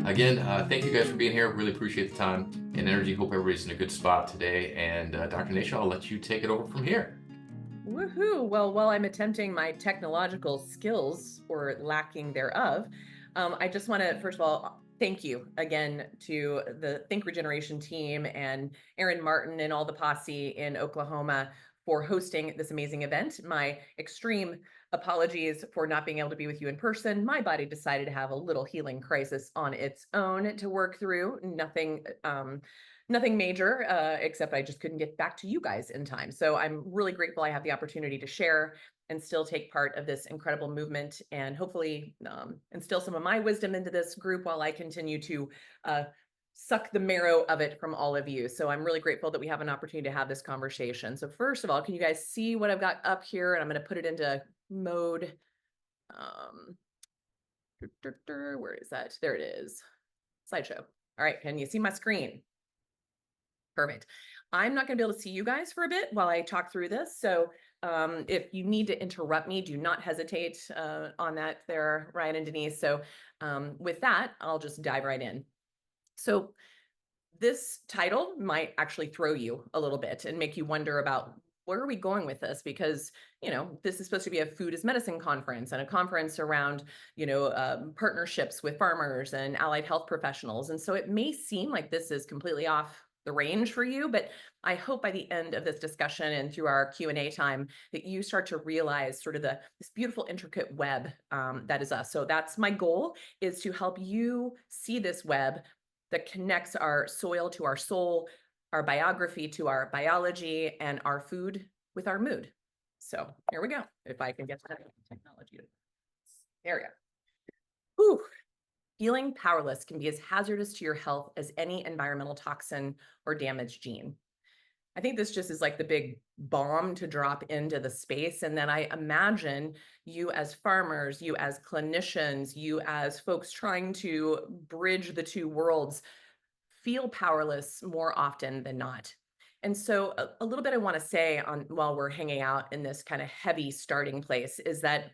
Again, thank you guys for being here. Really appreciate the time and energy. Hope everybody's in a good spot today. And Dr. Nasha, I'll let you take it over from here. Woohoo! Well, while I'm attempting my technological skills or lacking thereof, I just want to, first of all, thank you again to the Think Regeneration team and Aaron Martin and all the posse in Oklahoma for hosting this amazing event. My extreme apologies for not being able to be with you in person. My body decided to have a little healing crisis on its own to work through. Nothing major, except I just couldn't get back to you guys in time. So I'm really grateful I have the opportunity to share and still take part of this incredible movement and hopefully instill some of my wisdom into this group while I continue to suck the marrow of it from all of you. So I'm really grateful that we have an opportunity to have this conversation. So first of all, can you guys see what I've got up here? And I'm going to put it into mode. Um, where is that? There it is. Slideshow. All right. Can you see my screen? Perfect. I'm not going to be able to see you guys for a bit while I talk through this. So if you need to interrupt me, do not hesitate on that there, Ryan and Denise. So with that, I'll just dive right in. So this title might actually throw you a little bit and make you wonder about where are we going with this? Because, this is supposed to be a food as medicine conference and a conference around, partnerships with farmers and allied health professionals. And so it may seem like this is completely off the range for you, but I hope by the end of this discussion and through our Q&A time that you start to realize sort of this beautiful intricate web that is us. So that's my goal, is to help you see this web that connects our soil to our soul, our biography to our biology, and our food with our mood. So here we go. If I can get that technology. There we go. Whew. Feeling powerless can be as hazardous to your health as any environmental toxin or damaged gene. I think this just is like the big bomb to drop into the space. And then I imagine you as farmers, you as clinicians, you as folks trying to bridge the two worlds feel powerless more often than not. And so a little bit I want to say on while we're hanging out in this kind of heavy starting place is that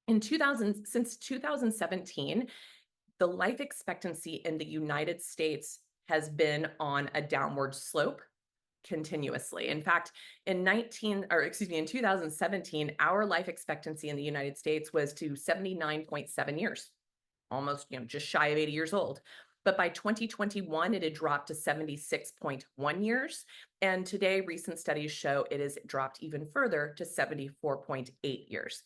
since 2017, the life expectancy in the United States has been on a downward slope continuously. In fact, in 2017, our life expectancy in the United States was to 79.7 years, almost, just shy of 80 years old. But by 2021, it had dropped to 76.1 years. And today, recent studies show it has dropped even further to 74.8 years.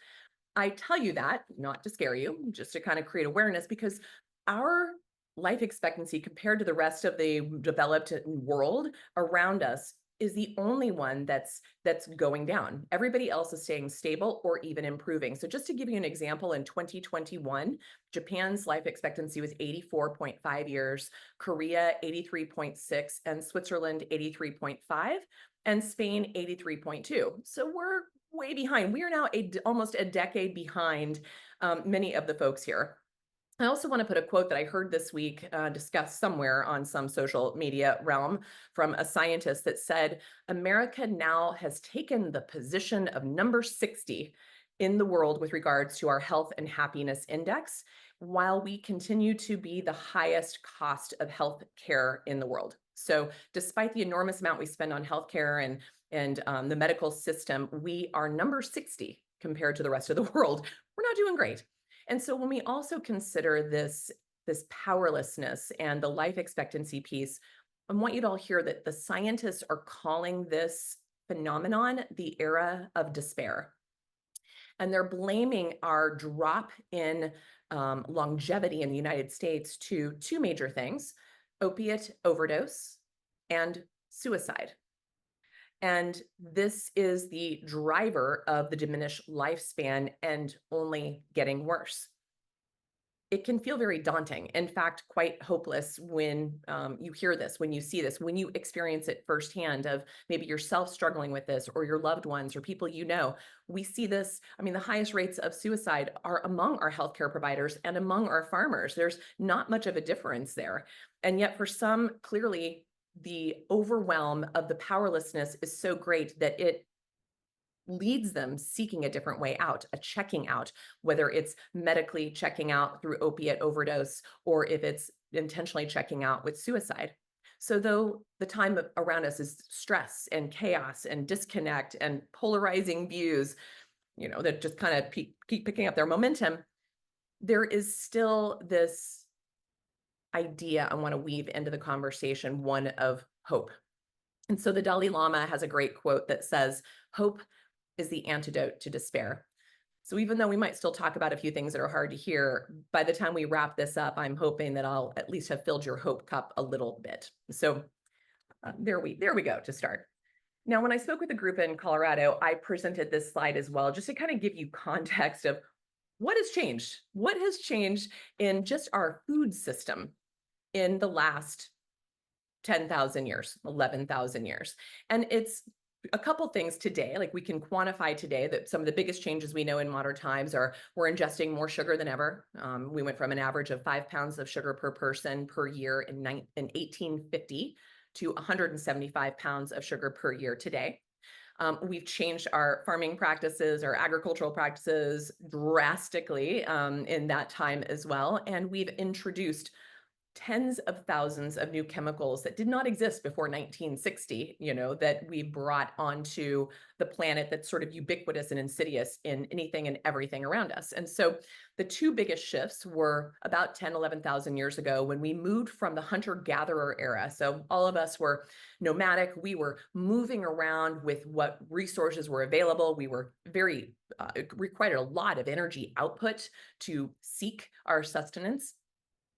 I tell you that not to scare you, just to kind of create awareness, because our life expectancy compared to the rest of the developed world around us is the only one that's going down. Everybody else is staying stable or even improving. So just to give you an example, in 2021, Japan's life expectancy was 84.5 years, Korea 83.6, and Switzerland 83.5, and Spain 83.2. So we're way behind. We are now almost a decade behind many of the folks here. I also want to put a quote that I heard this week discussed somewhere on some social media realm from a scientist that said, America now has taken the position of number 60 in the world with regards to our health and happiness index, while we continue to be the highest cost of health care in the world. So despite the enormous amount we spend on healthcare and the medical system, we are number 60 compared to the rest of the world. We're not doing great. And so when we also consider this powerlessness and the life expectancy piece, I want you to all hear that the scientists are calling this phenomenon the era of despair. And they're blaming our drop in longevity in the United States to two major things: opiate overdose and suicide. And this is the driver of the diminished lifespan and only getting worse. It can feel very daunting, in fact, quite hopeless when you hear this, when you see this, when you experience it firsthand of maybe yourself struggling with this or your loved ones or people you know. We see this. I mean, the highest rates of suicide are among our healthcare providers and among our farmers. There's not much of a difference there. And yet for some, clearly, the overwhelm of the powerlessness is so great that it leads them seeking a different way out, a checking out, whether it's medically checking out through opiate overdose, or if it's intentionally checking out with suicide. So though the time around us is stress and chaos and disconnect and polarizing views, that just kind of keep picking up their momentum, there is still this idea I want to weave into the conversation, one of hope. And so the Dalai Lama has a great quote that says, "Hope is the antidote to despair." So even though we might still talk about a few things that are hard to hear, by the time we wrap this up, I'm hoping that I'll at least have filled your hope cup a little bit. So there we go to start. Now, when I spoke with a group in Colorado, I presented this slide as well, just to kind of give you context of what has changed. What has changed in just our food system in the last 10,000 years, 11,000 years. And it's a couple things today, like we can quantify today that some of the biggest changes we know in modern times are we're ingesting more sugar than ever. We went from an average of 5 pounds of sugar per person per year in 1850 to 175 pounds of sugar per year today. We've changed our farming practices, our agricultural practices drastically in that time as well. And we've introduced tens of thousands of new chemicals that did not exist before 1960, that we brought onto the planet that's sort of ubiquitous and insidious in anything and everything around us. And so the two biggest shifts were about 10, 11,000 years ago when we moved from the hunter-gatherer era. So all of us were nomadic. We were moving around with what resources were available. We were it required a lot of energy output to seek our sustenance.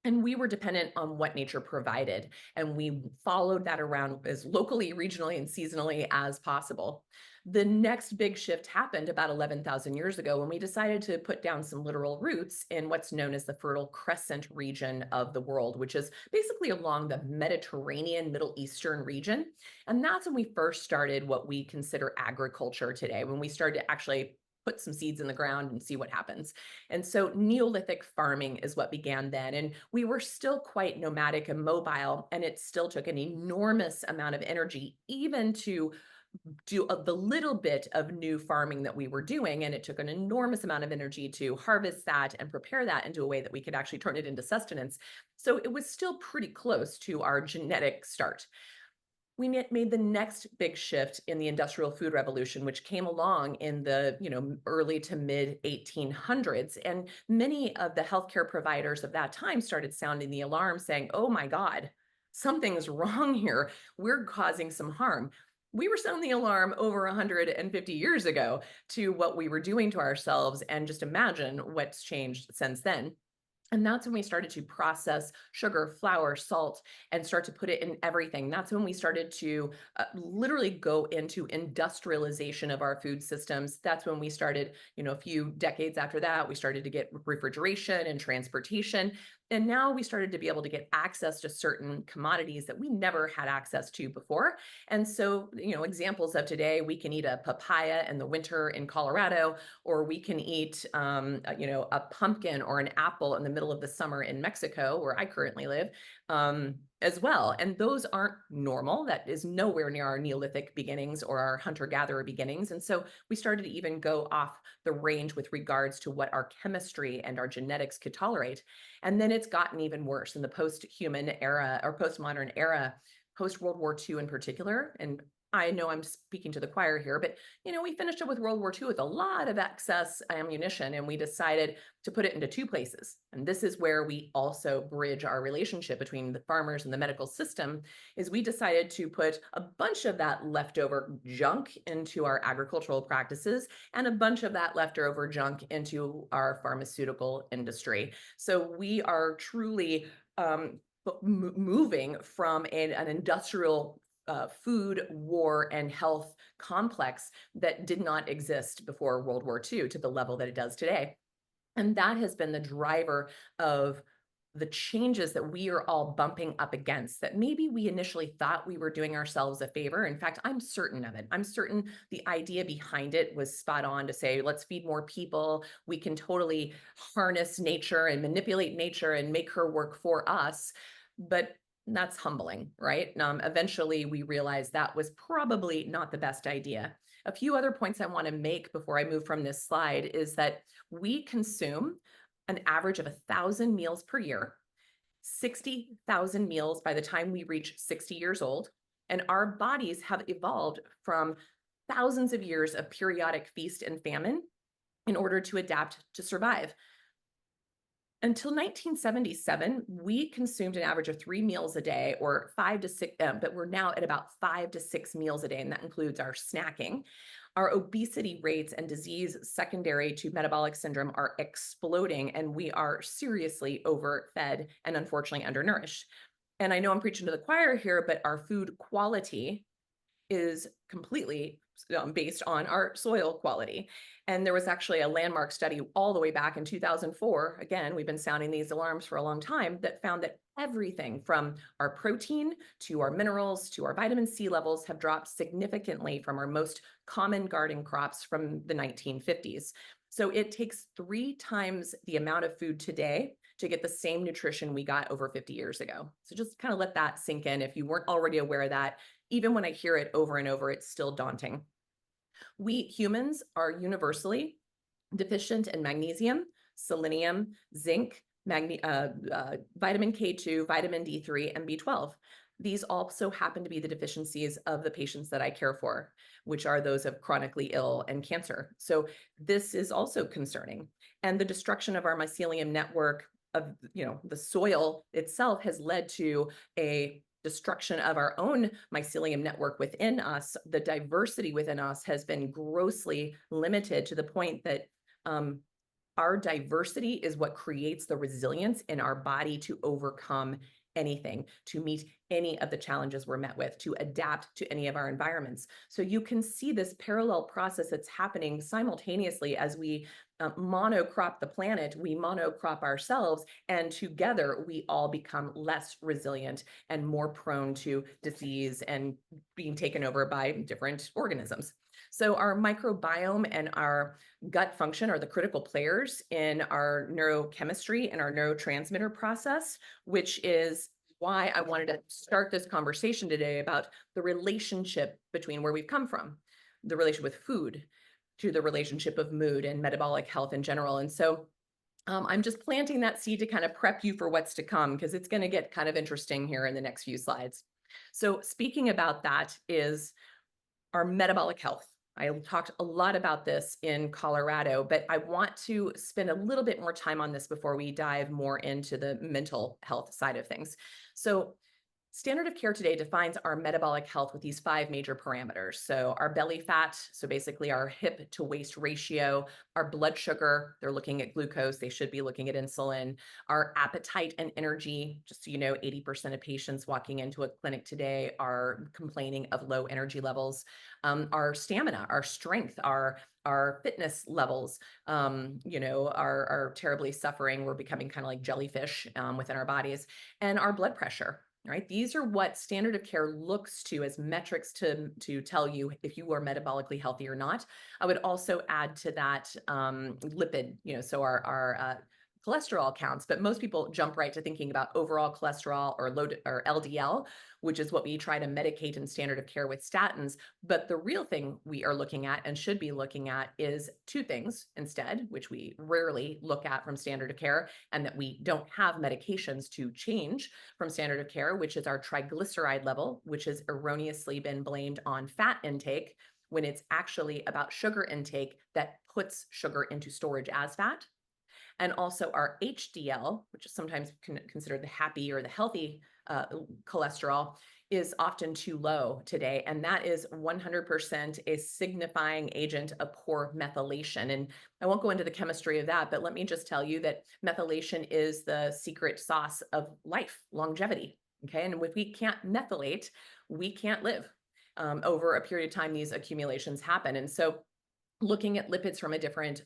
And we were dependent on what nature provided. And we followed that around as locally, regionally, and seasonally as possible. The next big shift happened about 11,000 years ago when we decided to put down some literal roots in what's known as the Fertile Crescent region of the world, which is basically along the Mediterranean, Middle Eastern region. And that's when we first started what we consider agriculture today, when we started to actually put some seeds in the ground and see what happens. And so Neolithic farming is what began then. And we were still quite nomadic and mobile, and it still took an enormous amount of energy, even to do the little bit of new farming that we were doing. And it took an enormous amount of energy to harvest that and prepare that into a way that we could actually turn it into sustenance. So it was still pretty close to our genetic start. We made the next big shift in the industrial food revolution, which came along in the early to mid 1800s. And many of the healthcare providers of that time started sounding the alarm saying, "Oh my God, something's wrong here. We're causing some harm." We were sounding the alarm over 150 years ago to what we were doing to ourselves. And just imagine what's changed since then. And that's when we started to process sugar, flour, salt, and start to put it in everything. That's when we started to literally go into industrialization of our food systems. That's when we started, a few decades after that, we started to get refrigeration and transportation. And now we started to be able to get access to certain commodities that we never had access to before. And so, examples of today, we can eat a papaya in the winter in Colorado, or we can eat, a pumpkin or an apple in the middle of the summer in Mexico, where I currently live, as well. And those aren't normal. That is nowhere near our Neolithic beginnings or our hunter-gatherer beginnings. And so we started to even go off the range with regards to what our chemistry and our genetics could tolerate. And then it's gotten even worse in the post-human era or postmodern era, post-World War II in particular. And I know I'm speaking to the choir here, but we finished up with World War II with a lot of excess ammunition, and we decided to put it into two places. And this is where we also bridge our relationship between the farmers and the medical system, is we decided to put a bunch of that leftover junk into our agricultural practices and a bunch of that leftover junk into our pharmaceutical industry. So we are truly moving from an industrial food, war, and health complex that did not exist before World War II to the level that it does today. And that has been the driver of the changes that we are all bumping up against, that maybe we initially thought we were doing ourselves a favor. In fact, I'm certain of it. I'm certain the idea behind it was spot on to say, let's feed more people. We can totally harness nature and manipulate nature and make her work for us. But that's humbling, right? Eventually, we realized that was probably not the best idea. A few other points I want to make before I move from this slide is that we consume an average of 1,000 meals per year. 60,000 meals by the time we reach 60 years old. And our bodies have evolved from thousands of years of periodic feast and famine in order to adapt to survive. Until 1977, we consumed an average of 3 meals a day, or 5 to 6, but we're now at about 5 to 6 meals a day, and that includes our snacking. Our obesity rates and disease secondary to metabolic syndrome are exploding, and we are seriously overfed and unfortunately undernourished. And I know I'm preaching to the choir here, but our food quality is completely based on our soil quality. And there was actually a landmark study all the way back in 2004. Again, we've been sounding these alarms for a long time, that found that everything from our protein to our minerals to our vitamin C levels have dropped significantly from our most common garden crops from the 1950s. So it takes 3 times the amount of food today to get the same nutrition we got over 50 years ago. So just kind of let that sink in if you weren't already aware of that. Even when I hear it over and over, it's still daunting. We humans are universally deficient in magnesium, selenium, zinc, vitamin K2, vitamin D3, and B12. These also happen to be the deficiencies of the patients that I care for, which are those of chronically ill and cancer. So this is also concerning. And the destruction of our mycelium network of, the soil itself has led to a destruction of our own mycelium network within us. The diversity within us has been grossly limited to the point that our diversity is what creates the resilience in our body to overcome anything, to meet any of the challenges we're met with, to adapt to any of our environments. So you can see this parallel process that's happening simultaneously as we monocrop the planet, we monocrop ourselves, and together we all become less resilient and more prone to disease and being taken over by different organisms. So our microbiome and our gut function are the critical players in our neurochemistry and our neurotransmitter process, which is why I wanted to start this conversation today about the relationship between where we've come from, the relationship with food, to the relationship of mood and metabolic health in general. And so I'm just planting that seed to kind of prep you for what's to come, because it's going to get kind of interesting here in the next few slides. So speaking about that is our metabolic health. I talked a lot about this in Colorado, but I want to spend a little bit more time on this before we dive more into the mental health side of things. So standard of care today defines our metabolic health with these 5 major parameters. So our belly fat, so basically our hip to waist ratio, our blood sugar, they're looking at glucose, they should be looking at insulin, our appetite and energy. Just so you know, 80% of patients walking into a clinic today are complaining of low energy levels. Our stamina, our strength, our fitness levels, are terribly suffering. We're becoming kind of like jellyfish within our bodies, and our blood pressure. Right? These are what standard of care looks to as metrics to tell you if you are metabolically healthy or not. I would also add to that lipid, so our cholesterol counts, but most people jump right to thinking about overall cholesterol or or LDL, which is what we try to medicate in standard of care with statins. But the real thing we are looking at and should be looking at is 2 things instead, which we rarely look at from standard of care, and that we don't have medications to change from standard of care, which is our triglyceride level, which has erroneously been blamed on fat intake when it's actually about sugar intake that puts sugar into storage as fat. And also our HDL, which is sometimes considered the happy or the healthy cholesterol, is often too low today. And that is 100% a signifying agent of poor methylation. And I won't go into the chemistry of that, but let me just tell you that methylation is the secret sauce of life, longevity. Okay. And if we can't methylate, we can't live. Over a period of time, these accumulations happen. And so looking at lipids from a different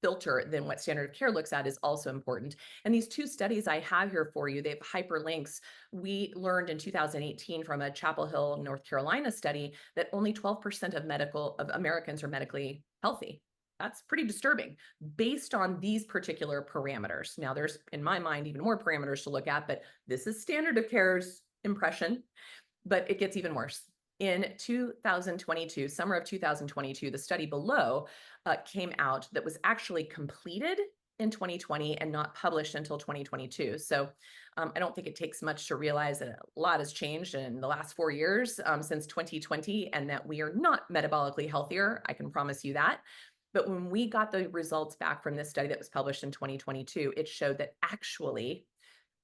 filter than what standard of care looks at is also important. And these 2 studies I have here for you, they have hyperlinks. We learned in 2018 from a Chapel Hill, North Carolina study that only 12% of Americans are medically healthy. That's pretty disturbing based on these particular parameters. Now, there's, in my mind, even more parameters to look at, but this is standard of care's impression, but it gets even worse. In 2022, summer of 2022, the study below came out that was actually completed in 2020 and not published until 2022. So I don't think it takes much to realize that a lot has changed in the last 4 years since 2020, and that we are not metabolically healthier. I can promise you that. But when we got the results back from this study that was published in 2022, it showed that actually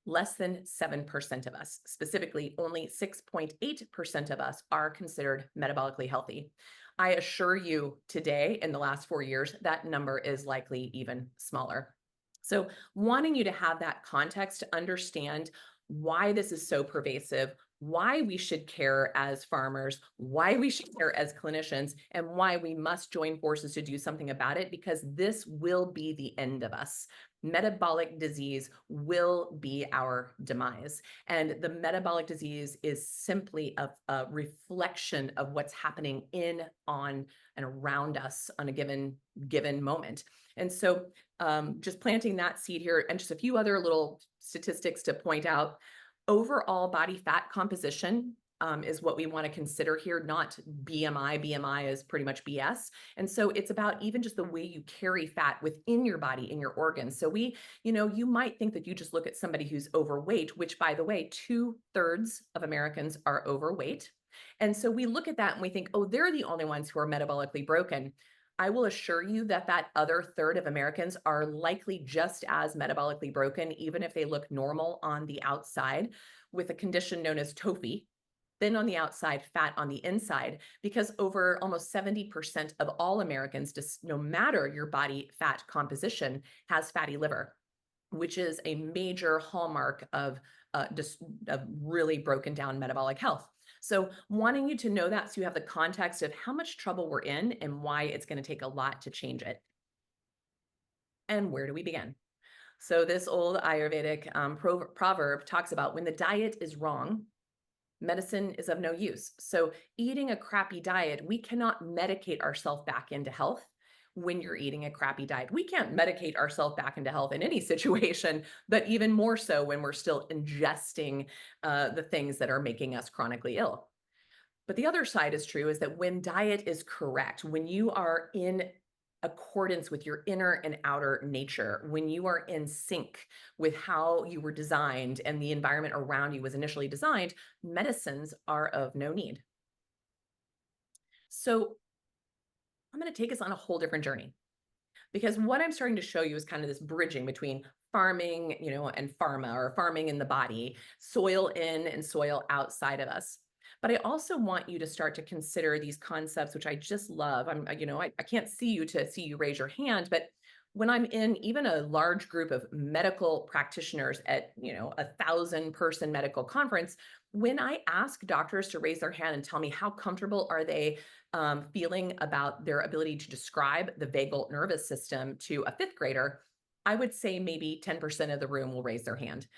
less than 7% of us, specifically only 6.8% of us, are considered metabolically healthy. I assure you today, in the last 4 years, that number is likely even smaller. So, wanting you to have that context to understand why this is so pervasive, why we should care as farmers, why we should care as clinicians, and why we must join forces to do something about it, because this will be the end of us. Metabolic disease will be our demise. And the metabolic disease is simply a reflection of what's happening in, on, and around us on a given moment. And so just planting that seed here, and just a few other little statistics to point out. Overall body fat composition is what we want to consider here, not BMI. BMI is pretty much BS. And so it's about even just the way you carry fat within your body, in your organs. So you might think that you just look at somebody who's overweight, which, by the way, 2/3 of Americans are overweight. And so we look at that and we think, oh, they're the only ones who are metabolically broken. I will assure you that that other third of Americans are likely just as metabolically broken, even if they look normal on the outside, with a condition known as TOFI, thin on the outside, fat on the inside, because over almost 70% of all Americans, just no matter your body fat composition, has fatty liver, which is a major hallmark of really broken down metabolic health. So wanting you to know that, so you have the context of how much trouble we're in and why it's going to take a lot to change it. And where do we begin? So this old Ayurvedic proverb talks about, when the diet is wrong, medicine is of no use. So eating a crappy diet, we cannot medicate ourselves back into health. When you're eating a crappy diet, we can't medicate ourselves back into health in any situation, but even more so when we're still ingesting the things that are making us chronically ill. But the other side is true, is that when diet is correct, when you are in accordance with your inner and outer nature, when you are in sync with how you were designed and the environment around you was initially designed, medicines are of no need. So I'm going to take us on a whole different journey, because what I'm starting to show you is kind of this bridging between farming, and pharma, or farming in the body, soil in and soil outside of us. But I also want you to start to consider these concepts, which I just love. I can't see you to see you raise your hand, but when I'm in even a large group of medical practitioners at, 1,000-person medical conference, when I ask doctors to raise their hand and tell me how comfortable are they feeling about their ability to describe the vagal nervous system to a fifth grader, I would say maybe 10% of the room will raise their hand.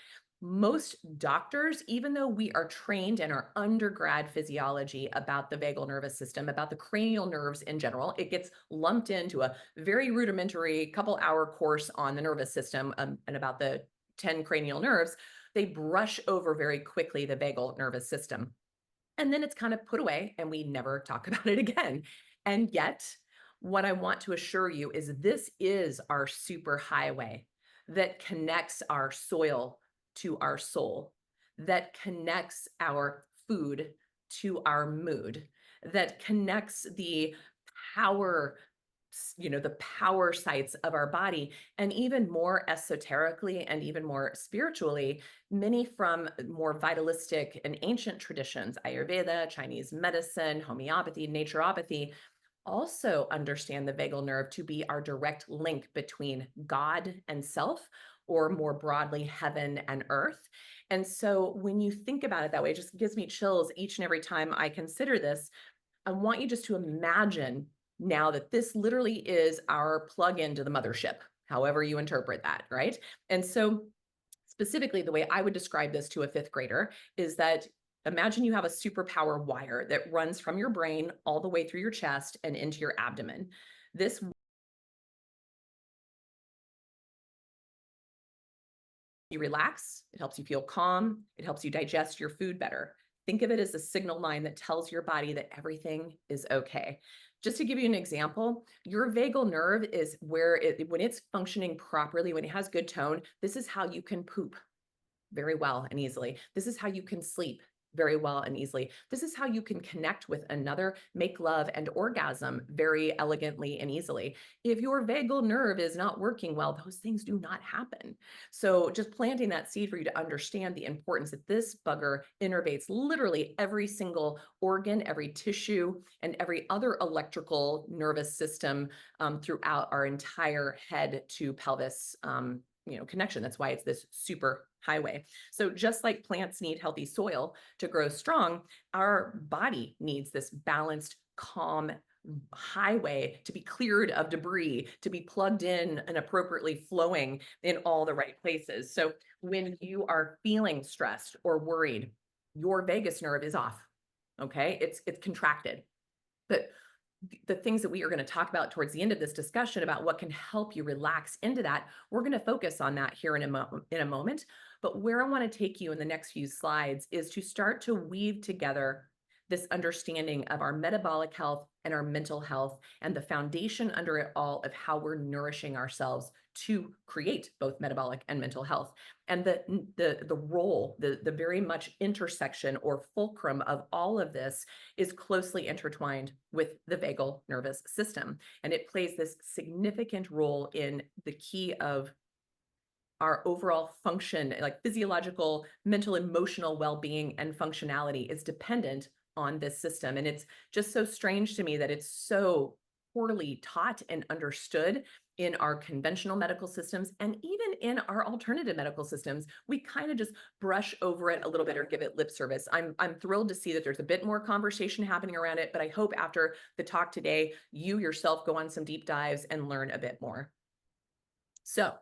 Most doctors, even though we are trained in our undergrad physiology about the vagal nervous system, about the cranial nerves in general, it gets lumped into a very rudimentary couple-hour course on the nervous system and about the 10 cranial nerves. They brush over very quickly the vagal nervous system. And then it's kind of put away and we never talk about it again. And yet, what I want to assure you is this is our super highway that connects our soil to our soul, that connects our food to our mood, that connects the power, the power sites of our body, and even more esoterically and even more spiritually, many from more vitalistic and ancient traditions, Ayurveda, Chinese medicine, homeopathy, naturopathy, also understand the vagal nerve to be our direct link between God and self, or more broadly, heaven and earth. And so when you think about it that way, it just gives me chills each and every time I consider this. I want you just to imagine now that this literally is our plug into the mothership, however you interpret that, right? And so specifically, the way I would describe this to a fifth grader is that, imagine you have a superpower wire that runs from your brain all the way through your chest and into your abdomen. This, you relax, it helps you feel calm, it helps you digest your food better. Think of it as a signal line that tells your body that everything is okay. Just to give you an example, your vagal nerve is where when it's functioning properly, when it has good tone, this is how you can poop very well and easily. This is how you can sleep very well and easily. This is how you can connect with another, make love and orgasm very elegantly and easily. If your vagal nerve is not working well, those things do not happen. So just planting that seed for you to understand the importance that this bugger innervates literally every single organ, every tissue, and every other electrical nervous system throughout our entire head to pelvis connection. That's why it's this super highway. So just like plants need healthy soil to grow strong, our body needs this balanced, calm highway to be cleared of debris, to be plugged in and appropriately flowing in all the right places. So when you are feeling stressed or worried, your vagus nerve is off. Okay, it's contracted. But the things that we are going to talk about towards the end of this discussion about what can help you relax into that, we're going to focus on that here in a moment. But where I want to take you in the next few slides is to start to weave together this understanding of our metabolic health and our mental health and the foundation under it all of how we're nourishing ourselves to create both metabolic and mental health. And the role, the very much intersection or fulcrum of all of this is closely intertwined with the vagal nervous system. And it plays this significant role in the key of our overall function, like physiological, mental, emotional well-being and functionality is dependent on this system. And it's just so strange to me that it's so poorly taught and understood in our conventional medical systems and even in our alternative medical systems. We kind of just brush over it a little bit or give it lip service. I'm thrilled to see that there's a bit more conversation happening around it, but I hope after the talk today, you yourself go on some deep dives and learn a bit more. So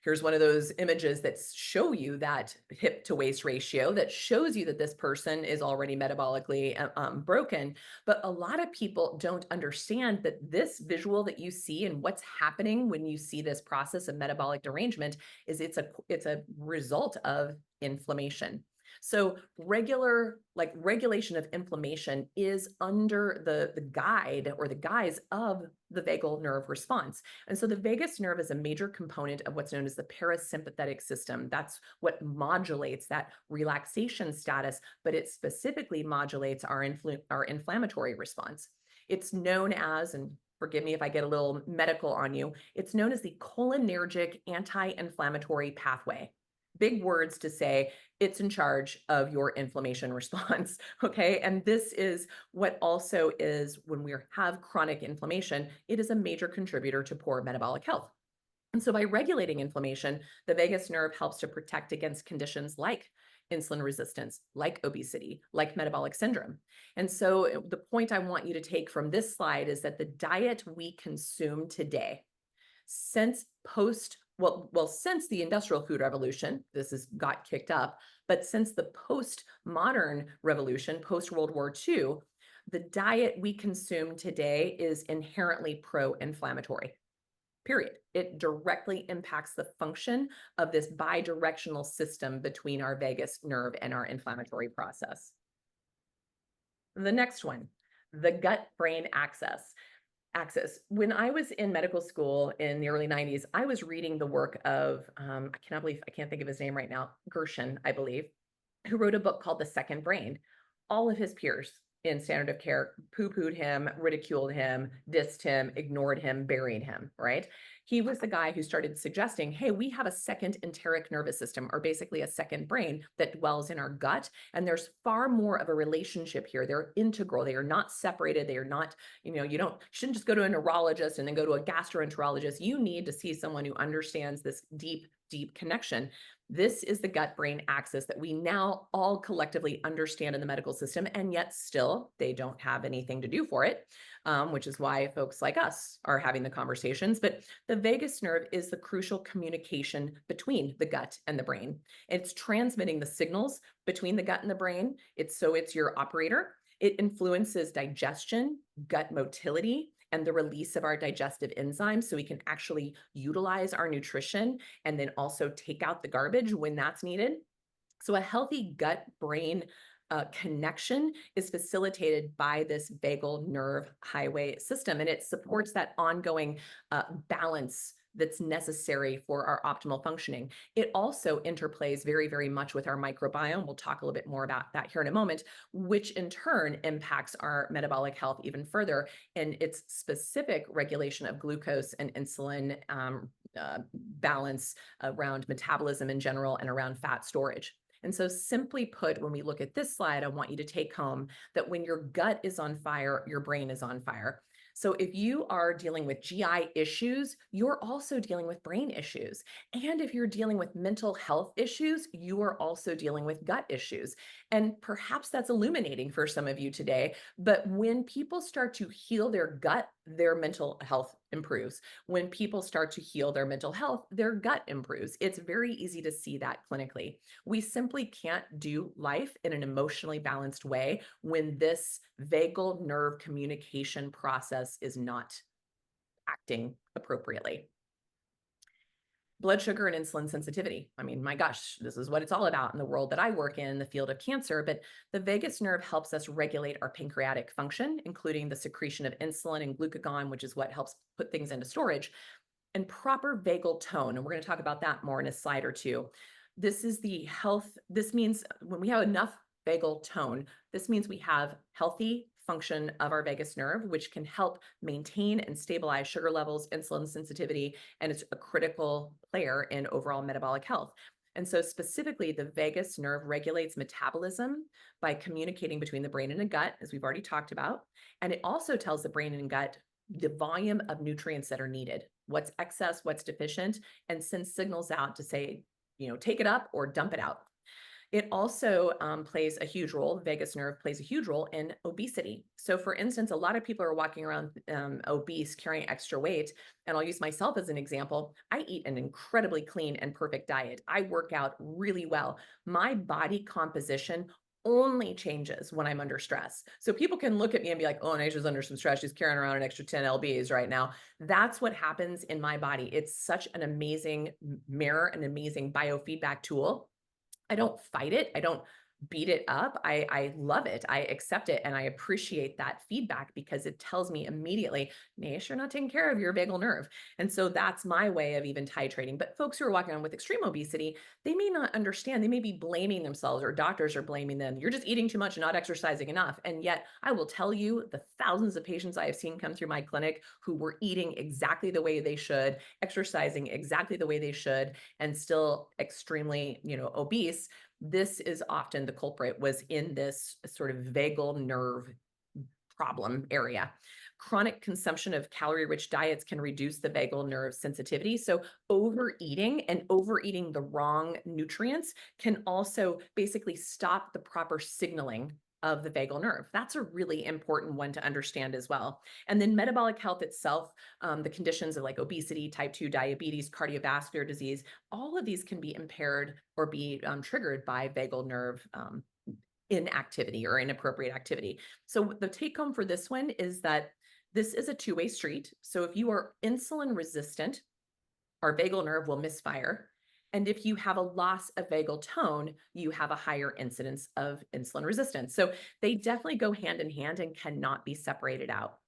here's one of those images that show you that hip to waist ratio that shows you that this person is already metabolically broken. But a lot of people don't understand that this visual that you see and what's happening when you see this process of metabolic derangement is it's a result of inflammation. So regulation of inflammation is under the guide or the guise of the vagal nerve response. And so the vagus nerve is a major component of what's known as the parasympathetic system. That's what modulates that relaxation status, but it specifically modulates our inflammatory response. It's known as, and forgive me if I get a little medical on you, it's known as the cholinergic anti-inflammatory pathway. Big words to say it's in charge of your inflammation response. Okay. And this is what also is when we have chronic inflammation, it is a major contributor to poor metabolic health. And so by regulating inflammation, the vagus nerve helps to protect against conditions like insulin resistance, like obesity, like metabolic syndrome. And so the point I want you to take from this slide is that the diet we consume today, since since the industrial food revolution, this has got kicked up, but since the post-modern revolution, post-World War II, the diet we consume today is inherently pro-inflammatory, period. It directly impacts the function of this bidirectional system between our vagus nerve and our inflammatory process. The next one, the gut-brain axis. When I was in medical school in the early 90s, I was reading the work of, I can't think of his name right now, Gershon, I believe, who wrote a book called The Second Brain. All of his peers in standard of care poo-pooed him, ridiculed him, dissed him, ignored him, buried him, right? He was the guy who started suggesting, hey, we have a second enteric nervous system, or basically a second brain that dwells in our gut. And there's far more of a relationship here. They're integral. They are not separated. They are not, you shouldn't just go to a neurologist and then go to a gastroenterologist. You need to see someone who understands this deep connection. This is the gut-brain axis that we now all collectively understand in the medical system, and yet still they don't have anything to do for it, which is why folks like us are having the conversations. But the vagus nerve is the crucial communication between the gut and the brain. It's transmitting the signals between the gut and the brain. It's your operator. It influences digestion, gut motility, and the release of our digestive enzymes so we can actually utilize our nutrition and then also take out the garbage when that's needed. So a healthy gut-brain connection is facilitated by this vagal nerve highway system, and it supports that ongoing balance that's necessary for our optimal functioning. It also interplays very, very much with our microbiome. We'll talk a little bit more about that here in a moment, which in turn impacts our metabolic health even further in its specific regulation of glucose and insulin balance around metabolism in general and around fat storage. And so, simply put, when we look at this slide, I want you to take home that when your gut is on fire, your brain is on fire. So, if you are dealing with GI issues, you're also dealing with brain issues. And if you're dealing with mental health issues, you are also dealing with gut issues. And perhaps that's illuminating for some of you today. But when people start to heal their gut, their mental health improves. When people start to heal their mental health, their gut improves. It's very easy to see that clinically. We simply can't do life in an emotionally balanced way when this vagal nerve communication process is not acting appropriately. Blood sugar and insulin sensitivity. I mean, my gosh, this is what it's all about in the world that I work in the field of cancer. But the vagus nerve helps us regulate our pancreatic function, including the secretion of insulin and glucagon, which is what helps put things into storage, and proper vagal tone. And we're going to talk about that more in a slide or two. This is the health. This means when we have enough vagal tone, this means we have healthy function of our vagus nerve, which can help maintain and stabilize sugar levels, insulin sensitivity, and it's a critical player in overall metabolic health. And so, specifically, the vagus nerve regulates metabolism by communicating between the brain and the gut, as we've already talked about. And it also tells the brain and gut the volume of nutrients that are needed, what's excess, what's deficient, and sends signals out to say, take it up or dump it out. It also plays a huge role, the vagus nerve plays a huge role in obesity. So, for instance, a lot of people are walking around obese, carrying extra weight. And I'll use myself as an example. I eat an incredibly clean and perfect diet. I work out really well. My body composition only changes when I'm under stress. So people can look at me and be like, oh, Nasha's under some stress. She's carrying around an extra 10 lbs right now. That's what happens in my body. It's such an amazing mirror, an amazing biofeedback tool. I don't fight it. I don't beat it up. I love it. I accept it. And I appreciate that feedback because it tells me immediately, Nash, you're not taking care of your vagal nerve. And so that's my way of even titrating. But folks who are walking around with extreme obesity, they may not understand. They may be blaming themselves or doctors are blaming them. You're just eating too much and not exercising enough. And yet I will tell you the thousands of patients I have seen come through my clinic who were eating exactly the way they should, exercising exactly the way they should, and still extremely, obese. This is often the culprit was in this sort of vagal nerve problem area. Chronic consumption of calorie-rich diets can reduce the vagal nerve sensitivity. So overeating and overeating the wrong nutrients can also basically stop the proper signaling of the vagal nerve. That's a really important one to understand as well. And then metabolic health itself, the conditions of like obesity, type 2 diabetes, cardiovascular disease, all of these can be impaired or be triggered by vagal nerve inactivity or inappropriate activity. So the take home for this one is that this is a two-way street. So if you are insulin resistant, our vagal nerve will misfire. And if you have a loss of vagal tone, you have a higher incidence of insulin resistance. So they definitely go hand in hand and cannot be separated out.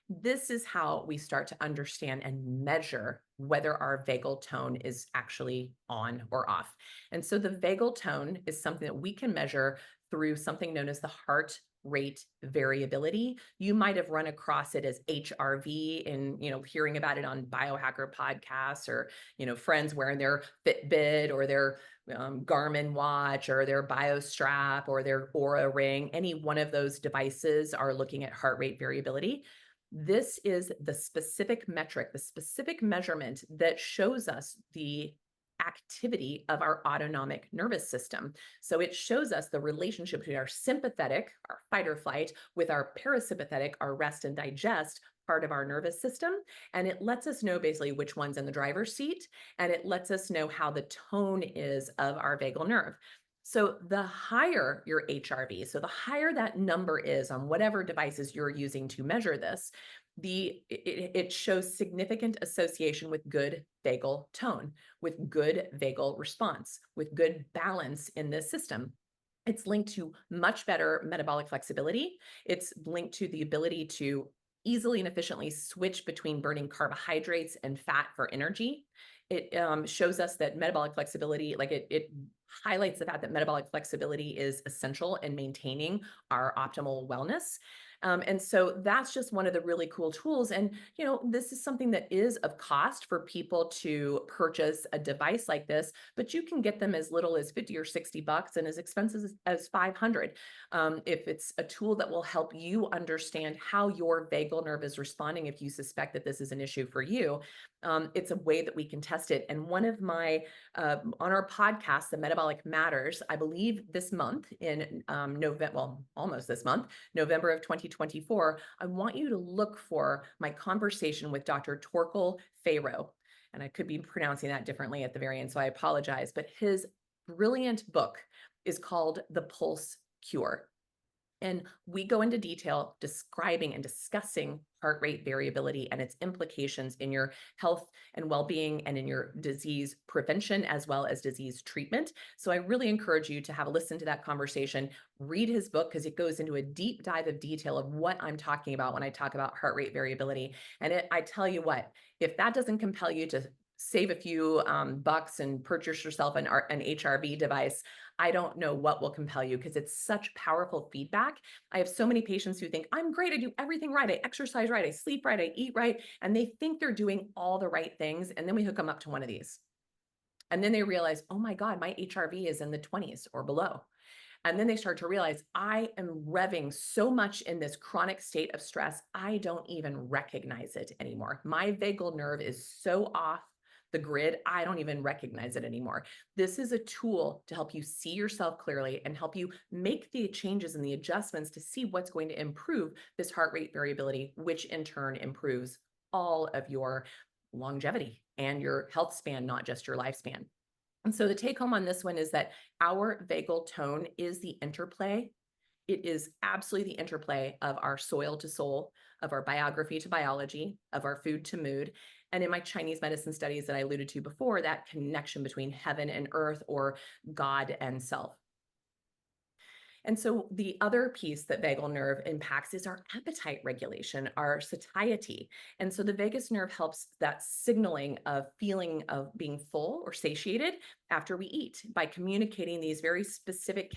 This is how we start to understand and measure whether our vagal tone is actually on or off. And so the vagal tone is something that we can measure through something known as the heart rate variability. You might have run across it as HRV and, hearing about it on biohacker podcasts or, friends wearing their Fitbit or their Garmin watch or their BioStrap or their Aura ring. Any one of those devices are looking at heart rate variability. This is the specific metric, the specific measurement that shows us the activity of our autonomic nervous system. So it shows us the relationship between our sympathetic, our fight or flight, with our parasympathetic, our rest and digest part of our nervous system. And it lets us know basically which one's in the driver's seat. And it lets us know how the tone is of our vagal nerve. So the higher your HRV, so the higher that number is on whatever devices you're using to measure this, it shows significant association with good vagal tone, with good vagal response, with good balance in this system. It's linked to much better metabolic flexibility. It's linked to the ability to easily and efficiently switch between burning carbohydrates and fat for energy. It shows us that metabolic flexibility, it highlights the fact that metabolic flexibility is essential in maintaining our optimal wellness. And so that's just one of the really cool tools. And, this is something that is of cost for people to purchase a device like this, but you can get them as little as 50 or 60 bucks and as expensive as 500. If it's a tool that will help you understand how your vagal nerve is responding, if you suspect that this is an issue for you, it's a way that we can test it. And one of my, on our podcast, The Metabolic Matters, I believe this month in November, well, almost this month, November of 2024, I want you to look for my conversation with Dr. Torkel Faro. And I could be pronouncing that differently at the very end, so I apologize. But his brilliant book is called The Pulse Cure. And we go into detail describing and discussing heart rate variability and its implications in your health and well-being and in your disease prevention as well as disease treatment. So I really encourage you to have a listen to that conversation, read his book because it goes into a deep dive of detail of what I'm talking about when I talk about heart rate variability. And I tell you what, if that doesn't compel you to save a few bucks and purchase yourself an HRV device, I don't know what will compel you because it's such powerful feedback. I have so many patients who think, I'm great, I do everything right, I exercise right, I sleep right, I eat right, and they think they're doing all the right things. And then we hook them up to one of these. And then they realize, oh my God, my HRV is in the 20s or below. And then they start to realize I am revving so much in this chronic state of stress, I don't even recognize it anymore. My vagal nerve is so off the grid, I don't even recognize it anymore. This is a tool to help you see yourself clearly and help you make the changes and the adjustments to see what's going to improve this heart rate variability, which in turn improves all of your longevity and your health span, not just your lifespan. And so the take home on this one is that our vagal tone is the interplay. It is absolutely the interplay of our soil to soul, of our biography to biology, of our food to mood. And in my Chinese medicine studies that I alluded to before, that connection between heaven and earth or God and self. And so the other piece that vagal nerve impacts is our appetite regulation, our satiety. And so the vagus nerve helps that signaling of feeling of being full or satiated after we eat by communicating these very specific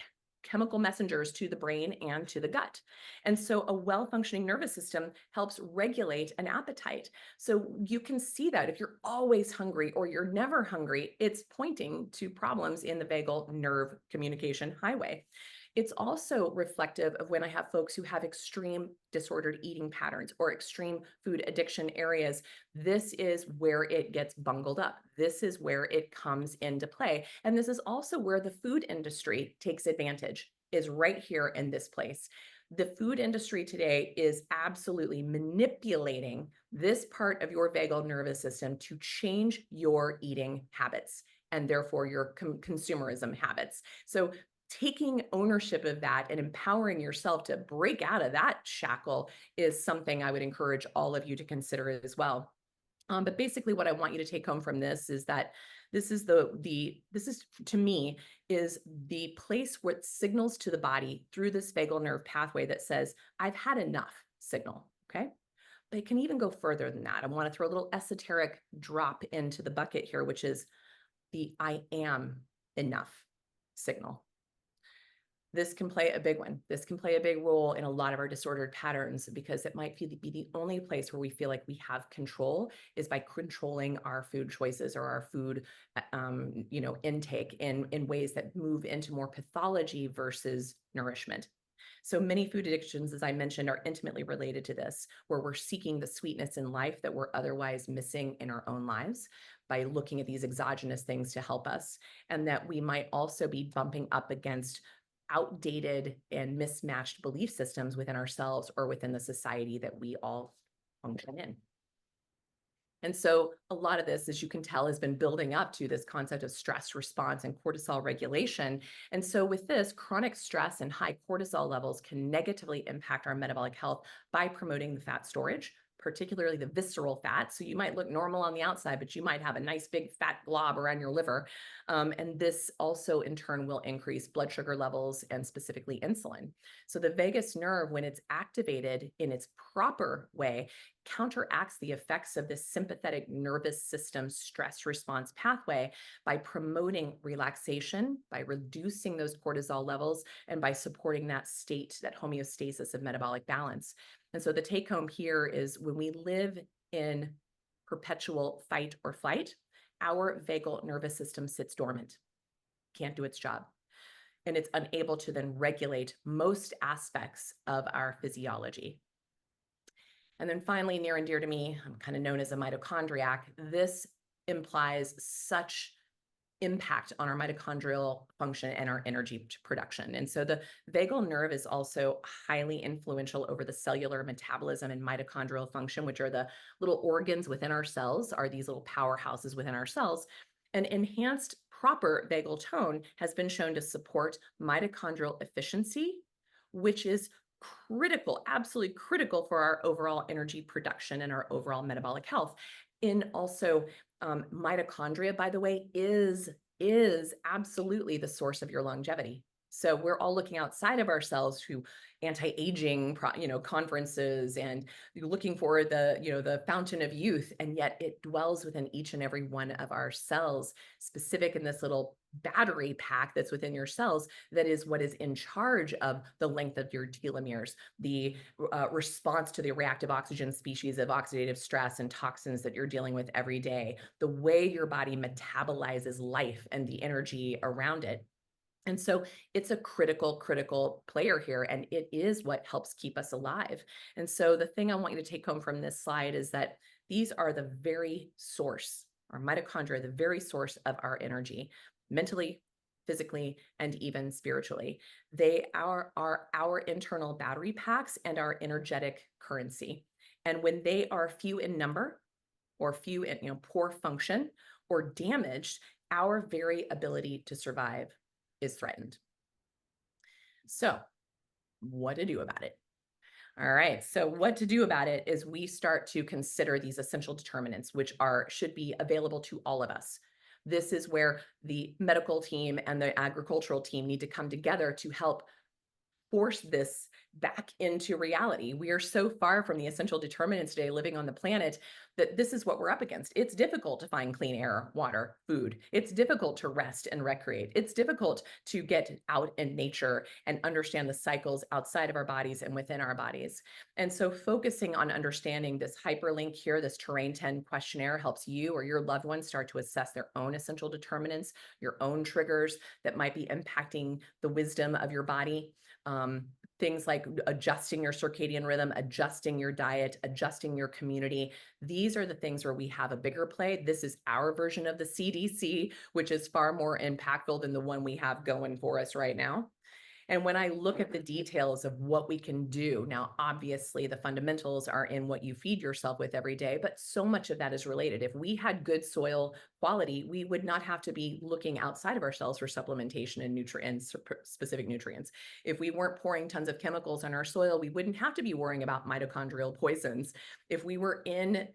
chemical messengers to the brain and to the gut. And so a well-functioning nervous system helps regulate an appetite. So you can see that if you're always hungry or you're never hungry, it's pointing to problems in the vagal nerve communication highway. It's also reflective of when I have folks who have extreme disordered eating patterns or extreme food addiction areas. This is where it gets bungled up. This is where it comes into play. And this is also where the food industry takes advantage, is right here in this place. The food industry today is absolutely manipulating this part of your vagal nervous system to change your eating habits and therefore your consumerism habits. So taking ownership of that and empowering yourself to break out of that shackle is something I would encourage all of you to consider as well. But basically what I want you to take home from this is that this is this is to me is the place where it signals to the body through this vagal nerve pathway that says, I've had enough signal. Okay. But it can even go further than that. I want to throw a little esoteric drop into the bucket here, which is the I am enough signal. This can play a big one. This can play a big role in a lot of our disordered patterns because it might be the only place where we feel like we have control is by controlling our food choices or our food, intake in ways that move into more pathology versus nourishment. So many food addictions, as I mentioned, are intimately related to this, where we're seeking the sweetness in life that we're otherwise missing in our own lives by looking at these exogenous things to help us, and that we might also be bumping up against outdated and mismatched belief systems within ourselves or within the society that we all function in. And so a lot of this, as you can tell, has been building up to this concept of stress response and cortisol regulation. And so with this, chronic stress and high cortisol levels can negatively impact our metabolic health by promoting the fat storage, particularly the visceral fat. So you might look normal on the outside, but you might have a nice big fat blob around your liver. And this also in turn will increase blood sugar levels and specifically insulin. So the vagus nerve, when it's activated in its proper way, counteracts the effects of this sympathetic nervous system stress response pathway by promoting relaxation, by reducing those cortisol levels, and by supporting that state, that homeostasis of metabolic balance. And so the take home here is when we live in perpetual fight or flight, our vagal nervous system sits dormant, can't do its job. And it's unable to then regulate most aspects of our physiology. And then finally, near and dear to me, I'm kind of known as a mitochondriac. This implies such impact on our mitochondrial function and our energy production. And so the vagal nerve is also highly influential over the cellular metabolism and mitochondrial function, which are the little organs within our cells, are these little powerhouses within our cells. An enhanced proper vagal tone has been shown to support mitochondrial efficiency, which is critical, absolutely critical for our overall energy production and our overall metabolic health. In also mitochondria, by the way, is absolutely the source of your longevity. So we're all looking outside of ourselves to anti-aging, conferences and looking for the fountain of youth, and yet it dwells within each and every one of our cells, specific in this little battery pack that's within your cells. That is what is in charge of the length of your telomeres, the response to the reactive oxygen species of oxidative stress and toxins that you're dealing with every day, the way your body metabolizes life and the energy around it. And so it's a critical player here, and it is what helps keep us alive. And so the thing I want you to take home from this slide is that these are the very source, our mitochondria, the very source of our energy, mentally, physically, and even spiritually. They are our internal battery packs and our energetic currency. And when they are few in number or few in poor function or damaged, our very ability to survive is threatened. So what to do about it? All right. So what to do about it is we start to consider these essential determinants, which should be available to all of us. This is where the medical team and the agricultural team need to come together to help force this back into reality. We are so far from the essential determinants today living on the planet that this is what we're up against. It's difficult to find clean air, water, food. It's difficult to rest and recreate. It's difficult to get out in nature and understand the cycles outside of our bodies and within our bodies. And so focusing on understanding this hyperlink here, this Terrain 10 questionnaire, helps you or your loved ones start to assess their own essential determinants, your own triggers that might be impacting the wisdom of your body. Things like adjusting your circadian rhythm, adjusting your diet, adjusting your community. These are the things where we have a bigger play. This is our version of the CDC, which is far more impactful than the one we have going for us right now. And when I look at the details of what we can do, now, obviously, the fundamentals are in what you feed yourself with every day, but so much of that is related. If we had good soil quality, we would not have to be looking outside of ourselves for supplementation and nutrients, specific nutrients. If we weren't pouring tons of chemicals on our soil, we wouldn't have to be worrying about mitochondrial poisons. If we were in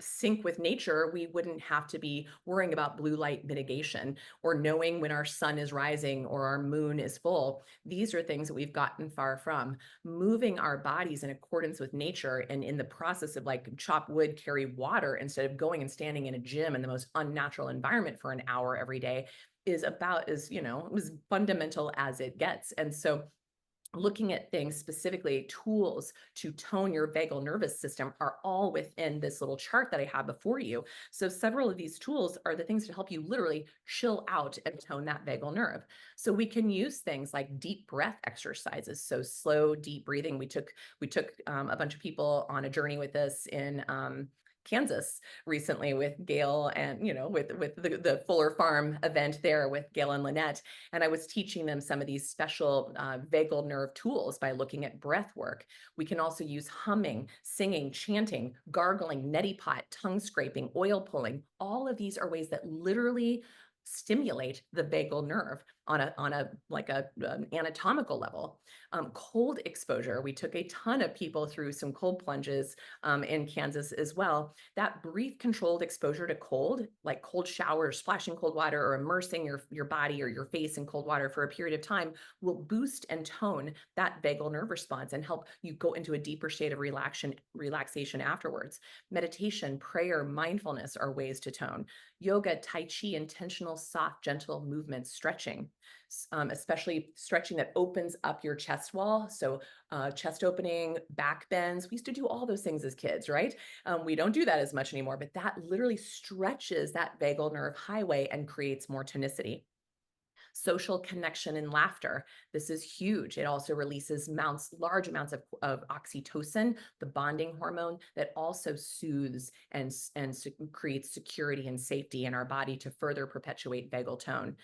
sync with nature, we wouldn't have to be worrying about blue light mitigation or knowing when our sun is rising or our moon is full. These are things that we've gotten far from. Moving our bodies in accordance with nature and in the process of like chop wood, carry water instead of going and standing in a gym in the most unnatural environment for an hour every day is about as fundamental as it gets. And so looking at things specifically, tools to tone your vagal nervous system are all within this little chart that I have before you. So several of these tools are the things to help you literally chill out and tone that vagal nerve. So we can use things like deep breath exercises. So slow, deep breathing. We took a bunch of people on a journey with this in Kansas recently with Gail and, with the Fuller Farm event there with Gail and Lynette. And I was teaching them some of these special vagal nerve tools by looking at breath work. We can also use humming, singing, chanting, gargling, neti pot, tongue scraping, oil pulling. All of these are ways that literally stimulate the vagal nerve on a like an anatomical level. Cold exposure. We took a ton of people through some cold plunges in Kansas as well. That brief controlled exposure to cold, like cold showers, splashing cold water, or immersing your body or your face in cold water for a period of time, will boost and tone that vagal nerve response and help you go into a deeper state of relaxation afterwards. Meditation, prayer, mindfulness are ways to tone. Yoga, Tai Chi, intentional, soft, gentle movements, stretching, especially stretching that opens up your chest wall. So chest opening, back bends. We used to do all those things as kids, right? We don't do that as much anymore, but that literally stretches that vagal nerve highway and creates more tonicity. Social connection and laughter. This is huge. It also releases large amounts of oxytocin, the bonding hormone that also soothes and creates security and safety in our body to further perpetuate vagal tone.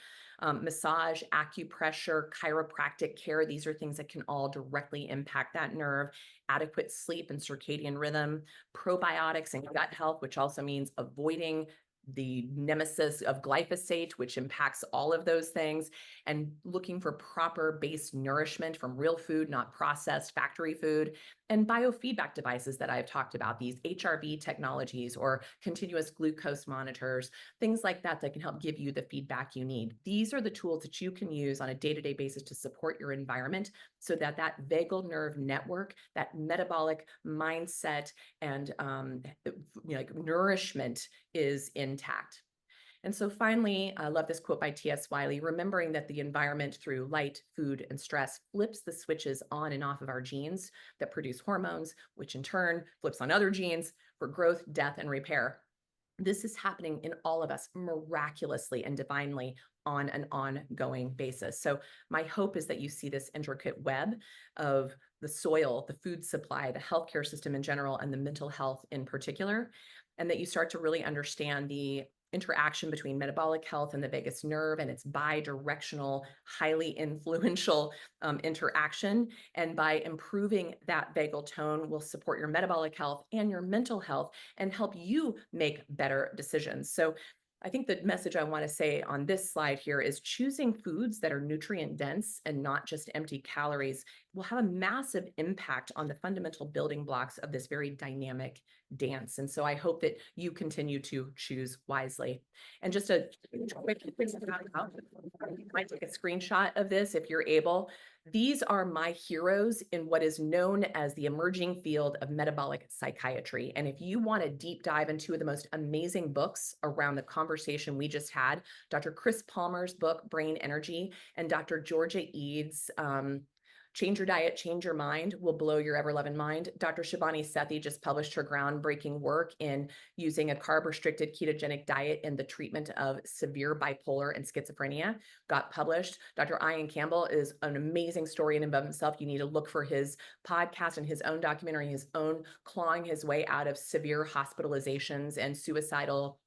Massage, acupressure, chiropractic care, these are things that can all directly impact that nerve. Adequate sleep and circadian rhythm, probiotics and gut health, which also means avoiding the nemesis of glyphosate, which impacts all of those things, and looking for proper base nourishment from real food, not processed factory food, and biofeedback devices that I've talked about, these HRV technologies or continuous glucose monitors, things like that that can help give you the feedback you need. These are the tools that you can use on a day-to-day basis to support your environment so that that vagal nerve network, that metabolic mindset and like nourishment is intact. And so finally, I love this quote by T.S. Wiley, remembering that the environment through light, food, and stress flips the switches on and off of our genes that produce hormones, which in turn flips on other genes for growth, death, and repair. This is happening in all of us miraculously and divinely on an ongoing basis. So my hope is that you see this intricate web of the soil, the food supply, the healthcare system in general, and the mental health in particular, and that you start to really understand the interaction between metabolic health and the vagus nerve and its bi-directional, highly influential interaction. And by improving that vagal tone will support your metabolic health and your mental health and help you make better decisions. So I think the message I want to say on this slide here is choosing foods that are nutrient dense and not just empty calories will have a massive impact on the fundamental building blocks of this very dynamic dance. And so I hope that you continue to choose wisely. And just a quick shout out, you might take a screenshot of this if you're able. These are my heroes in what is known as the emerging field of metabolic psychiatry. And if you want to deep dive into the most amazing books around the conversation we just had, Dr. Chris Palmer's book, Brain Energy, and Dr. Georgia Eads' Change Your Diet, Change Your Mind will blow your ever-loving mind. Dr. Shivani Sethi just published her groundbreaking work in using a carb-restricted ketogenic diet in the treatment of severe bipolar and schizophrenia, got published. Dr. Ian Campbell is an amazing story in and of himself. You need to look for his podcast and his own documentary, his own clawing his way out of severe hospitalizations and suicidal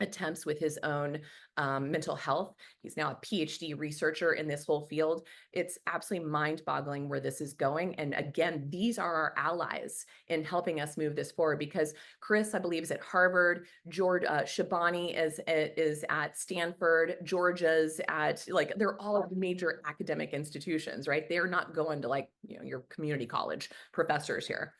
attempts with his own mental health. He's now a PhD researcher in this whole field. It's absolutely mind-boggling where this is going. And again, these are our allies in helping us move this forward because Chris, I believe, is at Harvard. George Shabani is at Stanford. Georgia's at they're all major academic institutions, right? They're not going to your community college professors here.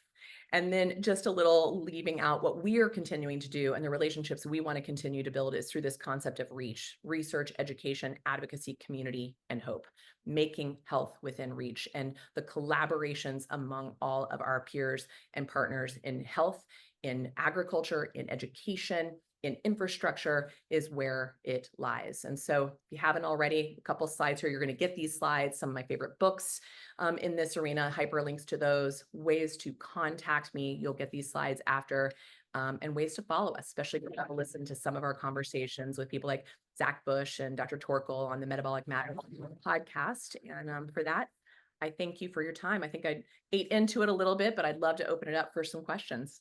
And then just a little leaving out what we are continuing to do and the relationships we want to continue to build is through this concept of reach, research, education, advocacy, community, and hope, making health within reach and the collaborations among all of our peers and partners in health, in agriculture, in education, in infrastructure is where it lies. And so if you haven't already, a couple slides here, you're going to get these slides, some of my favorite books in this arena, hyperlinks to those, ways to contact me. You'll get these slides after, and ways to follow us, especially if you have to listen to some of our conversations with people like Zach Bush and Dr. Torkel on the Metabolic Matter podcast. And for that, I thank you for your time. I think I ate into it a little bit, but I'd love to open it up for some questions.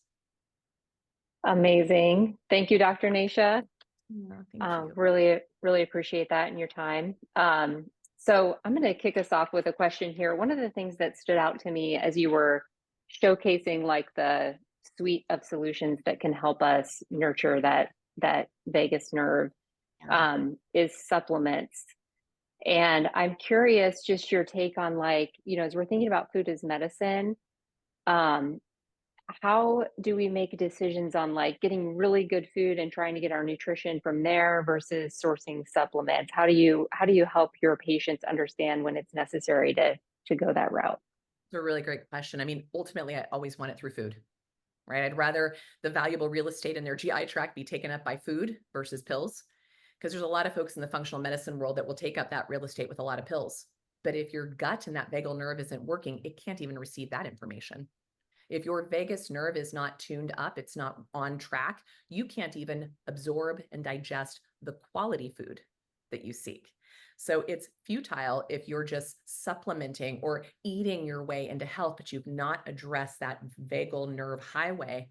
Amazing. Thank you, Dr. Nasha. Thank you. Really appreciate that and your time. So I'm going to kick us off with a question here. One of the things that stood out to me as you were showcasing the suite of solutions that can help us nurture that vagus nerve is supplements. And I'm curious, just your take on like, as we're thinking about food as medicine, um, how do we make decisions on like getting really good food and trying to get our nutrition from there versus sourcing supplements? How do you help your patients understand when it's necessary to go that route? It's a really great question. I mean, ultimately, I always want it through food, right? I'd rather the valuable real estate in their GI tract be taken up by food versus pills, because there's a lot of folks in the functional medicine world that will take up that real estate with a lot of pills. But if your gut and that vagal nerve isn't working, it can't even receive that information. If your vagus nerve is not tuned up, it's not on track, you can't even absorb and digest the quality food that you seek. So it's futile if you're just supplementing or eating your way into health, but you've not addressed that vagal nerve highway.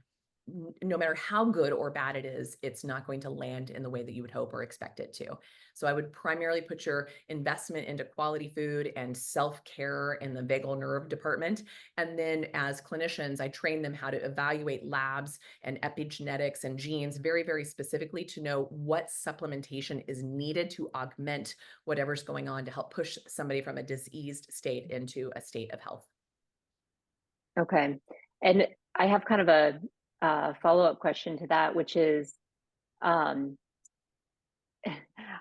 No matter how good or bad it is, it's not going to land in the way that you would hope or expect it to. So I would primarily put your investment into quality food and self-care in the vagal nerve department. And then as clinicians, I train them how to evaluate labs and epigenetics and genes very, very specifically to know what supplementation is needed to augment whatever's going on to help push somebody from a diseased state into a state of health. Okay. And I have kind of a follow-up question to that, which is, um,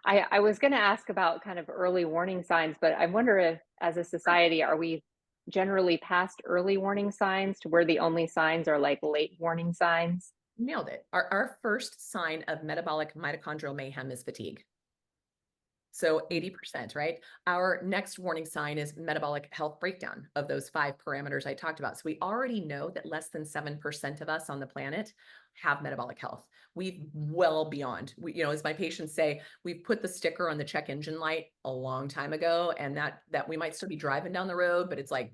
I was going to ask about kind of early warning signs, but I wonder if, as a society, are we generally past early warning signs to where the only signs are like late warning signs? Nailed it. Our first sign of metabolic mitochondrial mayhem is fatigue. So 80%, right? Our next warning sign is metabolic health breakdown of those 5 parameters I talked about. So we already know that less than 7% of us on the planet have metabolic health. We've well beyond, as my patients say, we've put the sticker on the check engine light a long time ago, and that we might still be driving down the road, but it's like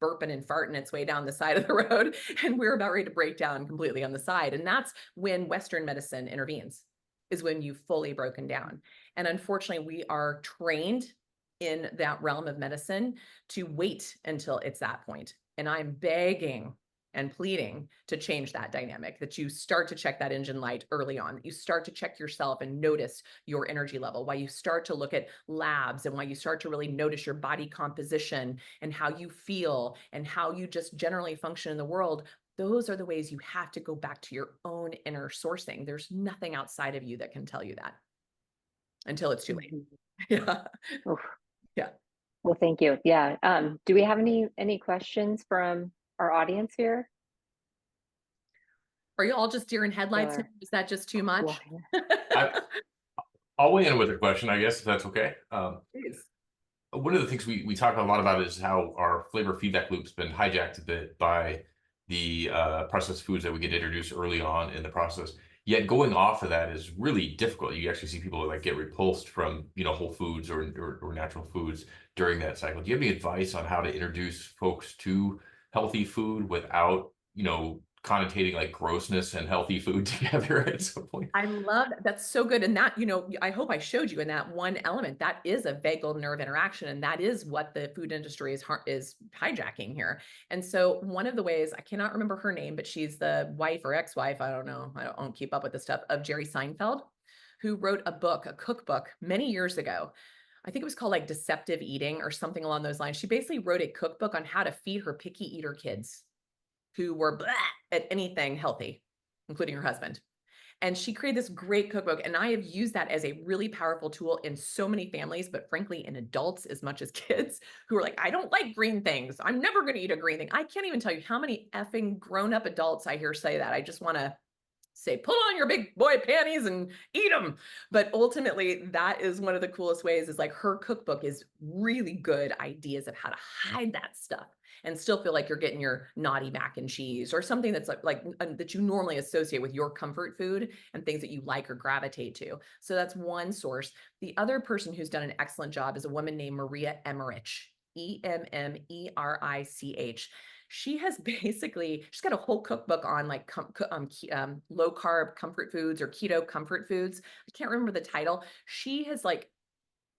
burping and farting its way down the side of the road, and we're about ready to break down completely on the side. And that's when Western medicine intervenes, is when you've fully broken down. And unfortunately, we are trained in that realm of medicine to wait until it's that point. And I'm begging and pleading to change that dynamic, that you start to check that engine light early on, that you start to check yourself and notice your energy level, why you start to look at labs and why you start to really notice your body composition and how you feel and how you just generally function in the world. Those are the ways you have to go back to your own inner sourcing. There's nothing outside of you that can tell you that until it's too late. Yeah. Oof. Yeah. Well, thank you. Yeah. Do we have any questions from our audience here? Are you all just deer in headlights? Or, Is that just too much? I'll weigh in with a question, I guess, if that's okay. Please. One of the things we talk a lot about is how our flavor feedback loop's been hijacked a bit by the processed foods that we get introduced early on in the process. Yet going off of that is really difficult. You actually see people like get repulsed from whole foods or natural foods during that cycle. Do you have any advice on how to introduce folks to healthy food without connotating like grossness and healthy food together at some point? I love that's so good. And that, I hope I showed you in that one element, that is a vagal nerve interaction. And that is what the food industry is hijacking here. And so one of the ways, I cannot remember her name, but she's the wife or ex-wife, I don't know, I don't keep up with the stuff, of Jerry Seinfeld, who wrote a cookbook many years ago. I think it was called like Deceptive Eating or something along those lines. She basically wrote a cookbook on how to feed her picky eater kids who were blah at anything healthy, including her husband. And she created this great cookbook. And I have used that as a really powerful tool in so many families, but frankly, in adults as much as kids who are like, I don't like green things. I'm never going to eat a green thing. I can't even tell you how many effing grown-up adults I hear say that. I just want to say, put on your big boy panties and eat them. But ultimately, that is one of the coolest ways, is like her cookbook is really good ideas of how to hide that stuff and still feel like you're getting your naughty mac and cheese or something that's like that you normally associate with your comfort food and things that you like or gravitate to. So that's one source. The other person who's done an excellent job is a woman named Maria Emmerich, Emmerich. She's got a whole cookbook on like low carb comfort foods or keto comfort foods. I can't remember the title.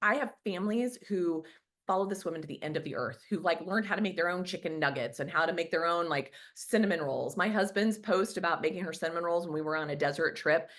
I have families who follow this woman to the end of the earth who like learned how to make their own chicken nuggets and how to make their own like cinnamon rolls. My husband's post about making her cinnamon rolls when we were on a desert trip,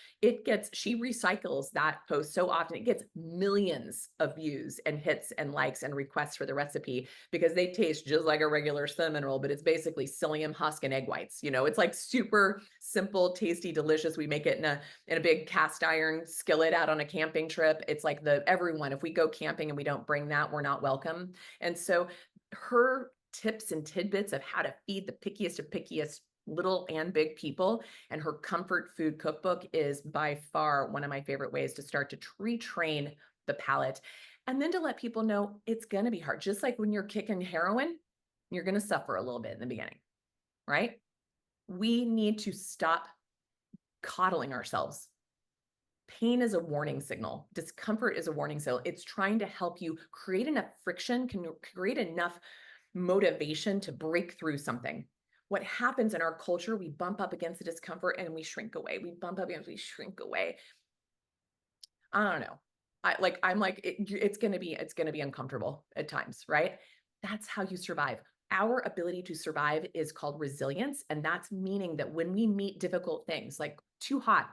she recycles that post so often. It gets millions of views and hits and likes and requests for the recipe because they taste just like a regular cinnamon roll, but it's basically psyllium husk and egg whites. It's like super simple, tasty, delicious. We make it in a big cast iron skillet out on a camping trip. It's like everyone, if we go camping and we don't bring that, we're not welcome. And so her tips and tidbits of how to feed the pickiest of pickiest little and big people, and her comfort food cookbook is by far one of my favorite ways to start to retrain the palate. And then to let people know it's going to be hard. Just like when you're kicking heroin, you're going to suffer a little bit in the beginning, right? We need to stop coddling ourselves. Pain is a warning signal. Discomfort is a warning signal. It's trying to help you create enough friction, can create enough motivation to break through something. What happens in our culture, we bump up against the discomfort and we shrink away. We bump up against, we shrink away. I don't know. It's going to be uncomfortable at times, right? That's how you survive. Our ability to survive is called resilience. And that's meaning that when we meet difficult things like too hot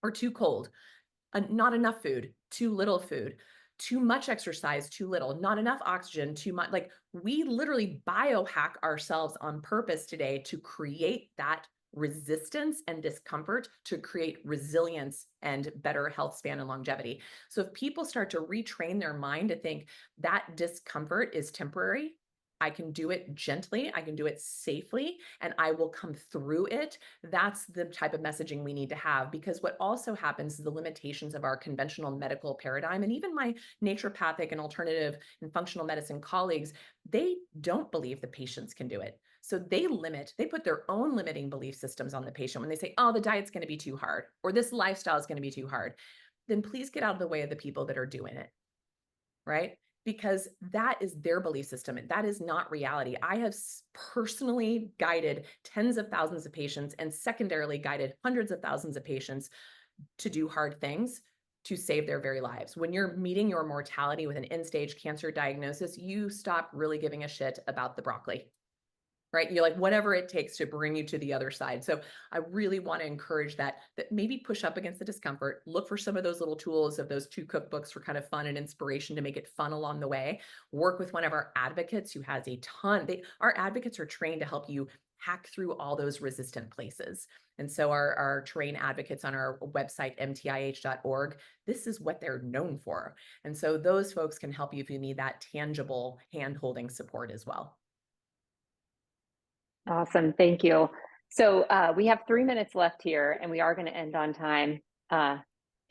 or too cold, not enough food, too little food, too much exercise, too little, not enough oxygen, too much, like we literally biohack ourselves on purpose today to create that resistance and discomfort to create resilience and better health span and longevity. So if people start to retrain their mind to think that discomfort is temporary, I can do it gently, I can do it safely, and I will come through it. That's the type of messaging we need to have, because what also happens is the limitations of our conventional medical paradigm, and even my naturopathic and alternative and functional medicine colleagues, they don't believe the patients can do it. So they put their own limiting belief systems on the patient when they say, oh, the diet's going to be too hard, or this lifestyle is going to be too hard. Then please get out of the way of the people that are doing it, right? Because that is their belief system. And that is not reality. I have personally guided tens of thousands of patients and secondarily guided hundreds of thousands of patients to do hard things to save their very lives. When you're meeting your mortality with an end-stage cancer diagnosis, you stop really giving a shit about the broccoli, right? You're like, whatever it takes to bring you to the other side. So I really want to encourage that maybe push up against the discomfort, look for some of those little tools of those 2 cookbooks for kind of fun and inspiration to make it fun along the way. Work with one of our advocates who has a ton. Our advocates are trained to help you hack through all those resistant places. And so our train advocates on our website, mtih.org, this is what they're known for. And so those folks can help you if you need that tangible hand-holding support as well. Awesome. Thank you. So we have 3 minutes left here, and we are going to end on time,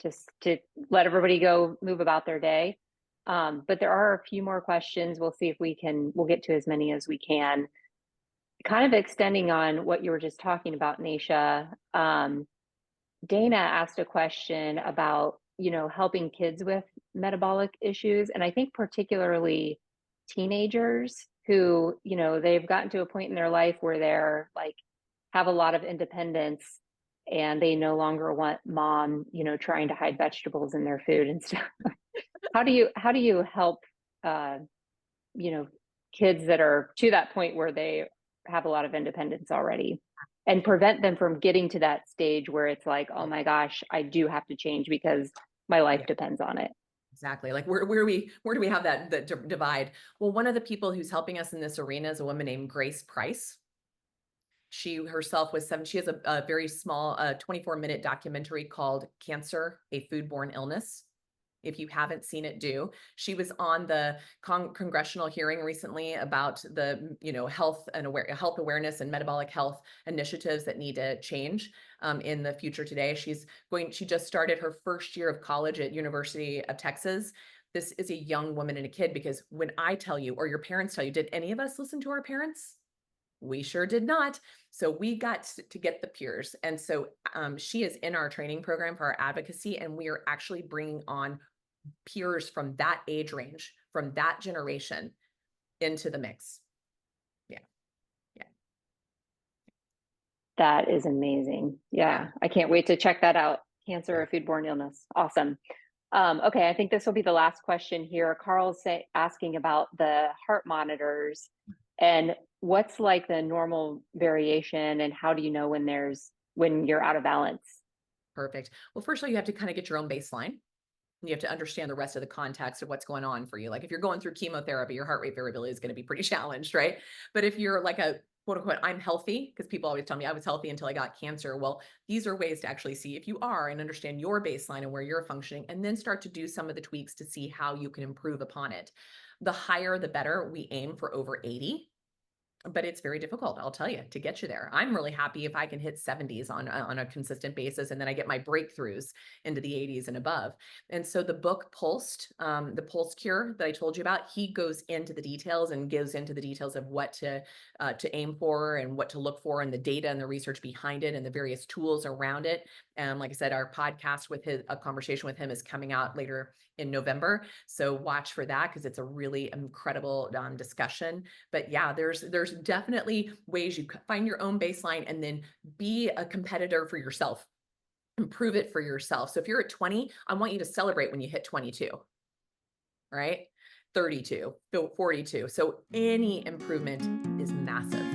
just to let everybody go move about their day. But there are a few more questions. We'll see if we'll get to as many as we can. Kind of extending on what you were just talking about, Nasha, Dana asked a question about, helping kids with metabolic issues. And I think particularly teenagers who, they've gotten to a point in their life where they're like, have a lot of independence and they no longer want mom, trying to hide vegetables in their food and stuff. How do you help, kids that are to that point where they have a lot of independence already and prevent them from getting to that stage where it's like, oh my gosh, I do have to change because my life depends on it. Exactly. Like where do we have that divide? Well, one of the people who's helping us in this arena is a woman named Grace Price. She herself was 7. She has a very small 24-minute documentary called Cancer, a Foodborne Illness. If you haven't seen it, do. She was on the congressional hearing recently about the health awareness and metabolic health initiatives that need to change in the future today. She just started her first year of college at University of Texas. This is a young woman and a kid, because when I tell you, or your parents tell you, did any of us listen to our parents? We sure did not. So we got to get the peers. And so she is in our training program for our advocacy, and we are actually bringing on peers from that age range, from that generation into the mix. Yeah. That is amazing. Yeah. I can't wait to check that out. Cancer or foodborne illness. Awesome. Okay, I think this will be the last question here. Carl's asking about the heart monitors and what's like the normal variation, and how do you know when you're out of balance? Perfect. Well, first of all, you have to kind of get your own baseline. You have to understand the rest of the context of what's going on for you. Like if you're going through chemotherapy, your heart rate variability is going to be pretty challenged, right? But if you're like a quote unquote, I'm healthy, because people always tell me I was healthy until I got cancer. Well, these are ways to actually see if you are and understand your baseline and where you're functioning, and then start to do some of the tweaks to see how you can improve upon it. The higher, the better. We aim for over 80. But it's very difficult, I'll tell you, to get you there. I'm really happy if I can hit 70s on a consistent basis, and then I get my breakthroughs into the 80s and above. And so the book Pulsed, the Pulse Cure that I told you about, he goes into the details and gives into the details of what to aim for and what to look for, and the data and the research behind it and the various tools around it. And like I said, our podcast with a conversation with him is coming out later in November. So watch for that, because it's a really incredible discussion. But yeah, there's definitely ways you find your own baseline and then be a competitor for yourself. Improve it for yourself. So if you're at 20, I want you to celebrate when you hit 22, right? 32, 42. So any improvement is massive.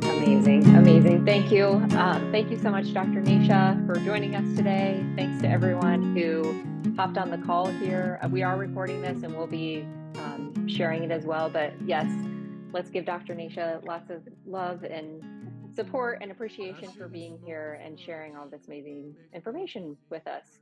Amazing, amazing. Thank you. Thank you so much, Dr. Nasha, for joining us today. Thanks to everyone who hopped on the call here. We are recording this and we'll be sharing it as well. But yes, let's give Dr. Nasha lots of love and support and appreciation for being here and sharing all this amazing information with us.